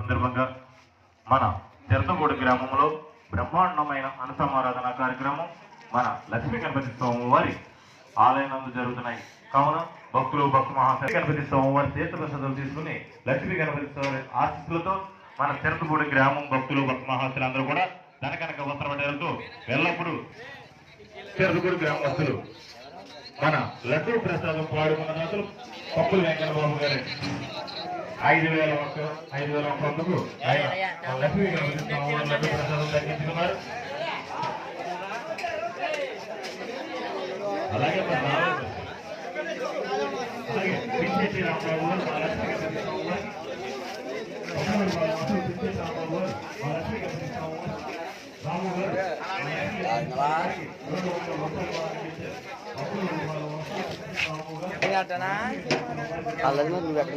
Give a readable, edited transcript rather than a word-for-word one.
సందర్భంగా మన చెర్తగూడ గ్రామంలో బ్రహ్మాండమైన అన్నసమారాధన కార్యక్రమం మన లక్ష్మీ గణపతి స్వామి వారి ఆలయనందు జరుగుతున్నాయి. కావున భక్తులు భక్తు మహాశయ గణపతి స్వామి వారి తీర్థ ప్రసాదాలు తీసుకుని లక్ష్మీ గణపతి స్వామి ఆశీస్సులతో మన చెర్తగూడ గ్రామం భక్తులు భక్తు మహాశయులందరూ కూడా ధనకనక వస్త్రపడేలతో ఎల్లప్పుడూ చెర్తగూడ గ్రామస్తులు మన లడ్డూ ప్రసాదం పాడుకున్న దాతలు పప్పుల వెంకటబాబు గారి 5,000 ఒక్కందుకు ఆయన లక్ష్మీ గణపతి స్వామి వారి లడ్డూ ప్రసాదం తగ్గించుకున్నారు. అలాగే పింఛేటి రాంబాబు గారు మా లక్ష్మీ గణపతి స్వామి వారి పింఛేటి రాంబాబు గారు మా లక్ష్మీ గణపతి స్వామి వారి రాము గారు అలాగే నువ్వు ఎక్కడ